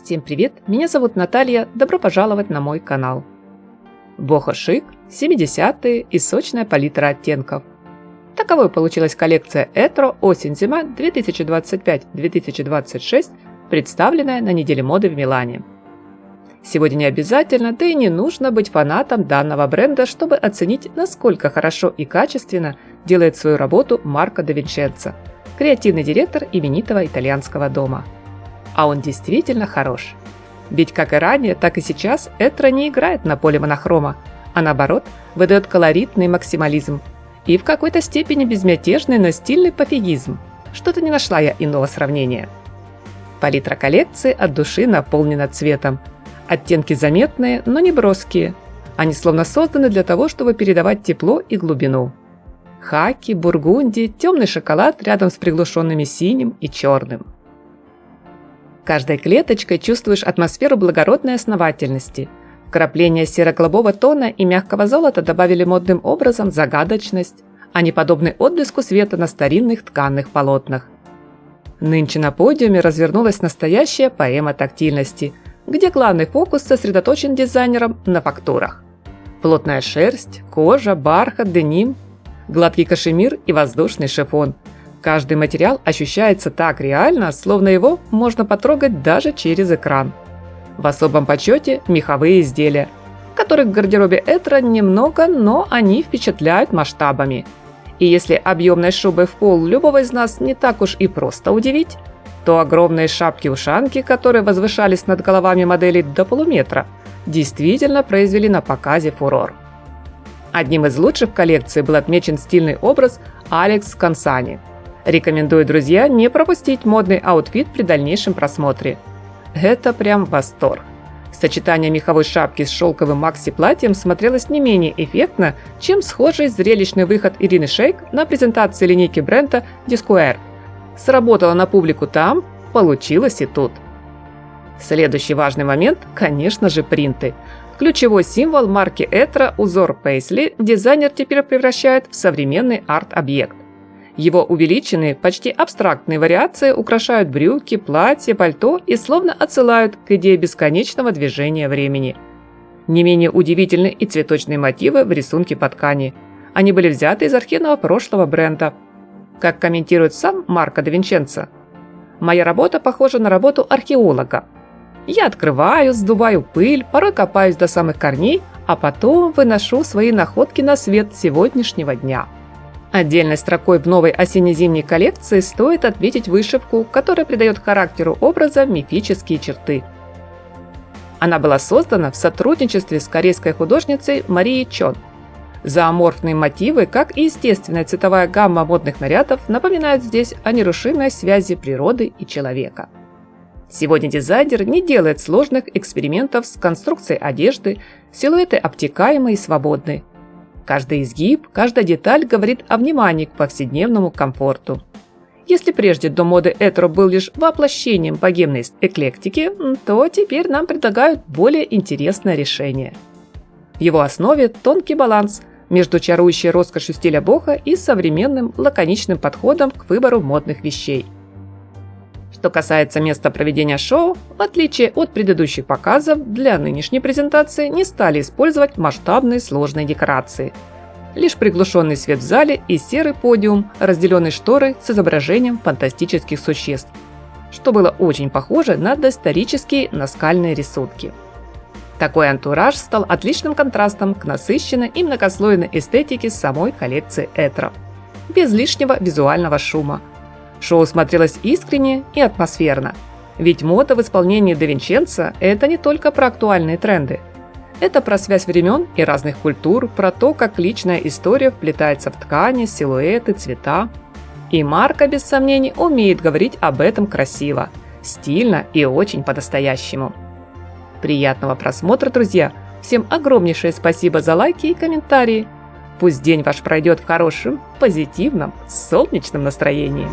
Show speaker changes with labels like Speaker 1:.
Speaker 1: Всем привет, меня зовут Наталья, добро пожаловать на мой канал. Бохо шик, 70-е и сочная палитра оттенков. Таковой получилась коллекция Etro осень-зима 2025-2026, представленная на неделе моды в Милане. Сегодня не обязательно, да и не нужно быть фанатом данного бренда, чтобы оценить, насколько хорошо и качественно делает свою работу Марко де Винченцо, креативный директор именитого итальянского дома. А он действительно хорош. Ведь как и ранее, так и сейчас Etro не играет на поле монохрома, а наоборот выдает колоритный максимализм и в какой-то степени безмятежный, но стильный пофигизм. Что-то не нашла я иного сравнения. Палитра коллекции от души наполнена цветом. Оттенки заметные, но не броские. Они словно созданы для того, чтобы передавать тепло и глубину. Хаки, бургунди, темный шоколад рядом с приглушенными синим и черным. Каждой клеточкой чувствуешь атмосферу благородной основательности. Вкрапления серо-голубого тона и мягкого золота добавили модным образом загадочность. Они подобны отблеску света на старинных тканных полотнах. Нынче на подиуме развернулась настоящая поэма тактильности, где главный фокус сосредоточен дизайнером на фактурах. Плотная шерсть, кожа, бархат, деним, гладкий кашемир и воздушный шифон. Каждый материал ощущается так реально, словно его можно потрогать даже через экран. В особом почете меховые изделия, которых в гардеробе Etro немного, но они впечатляют масштабами. И если объемной шубой в пол любого из нас не так уж и просто удивить, то огромные шапки-ушанки, которые возвышались над головами моделей до полуметра, действительно произвели на показе фурор. Одним из лучших в коллекции был отмечен стильный образ Алекс Консани. Рекомендую, друзья, не пропустить модный аутфит при дальнейшем просмотре. Это прям восторг. Сочетание меховой шапки с шелковым макси-платьем смотрелось не менее эффектно, чем схожий зрелищный выход Ирины Шейк на презентации линейки бренда Discowear. Сработало на публику там, получилось и тут. Следующий важный момент, конечно же, принты. Ключевой символ марки Etro, узор Пейсли, дизайнер теперь превращает в современный арт-объект. Его увеличенные, почти абстрактные вариации украшают брюки, платья, пальто и словно отсылают к идее бесконечного движения времени. Не менее удивительны и цветочные мотивы в рисунке по ткани. Они были взяты из архивного прошлого бренда. Как комментирует сам Марко де Винченцо: «Моя работа похожа на работу археолога. Я открываю, сдуваю пыль, порой копаюсь до самых корней, а потом выношу свои находки на свет сегодняшнего дня». Отдельной строкой в новой осенне-зимней коллекции стоит отметить вышивку, которая придает характеру образа мифические черты. Она была создана в сотрудничестве с корейской художницей Марией Чон. Зооморфные мотивы, как и естественная цветовая гамма модных нарядов, напоминают здесь о нерушимой связи природы и человека. Сегодня дизайнер не делает сложных экспериментов с конструкцией одежды, силуэты обтекаемые и свободны. Каждый изгиб, каждая деталь говорит о внимании к повседневному комфорту. Если прежде до моды Etro был лишь воплощением богемной эклектики, то теперь нам предлагают более интересное решение. В его основе тонкий баланс между чарующей роскошью стиля бохо и современным лаконичным подходом к выбору модных вещей. Что касается места проведения шоу, в отличие от предыдущих показов, для нынешней презентации не стали использовать масштабные сложные декорации. Лишь приглушенный свет в зале и серый подиум, разделенный шторой с изображением фантастических существ, что было очень похоже на доисторические наскальные рисунки. Такой антураж стал отличным контрастом к насыщенной и многослойной эстетике самой коллекции Etro, без лишнего визуального шума. Шоу смотрелось искренне и атмосферно. Ведь мода в исполнении де Винченцо – это не только про актуальные тренды. Это про связь времен и разных культур, про то, как личная история вплетается в ткани, силуэты, цвета. И Марко, без сомнений, умеет говорить об этом красиво, стильно и очень по-настоящему. Приятного просмотра, друзья! Всем огромнейшее спасибо за лайки и комментарии. Пусть день ваш пройдет в хорошем, позитивном, солнечном настроении.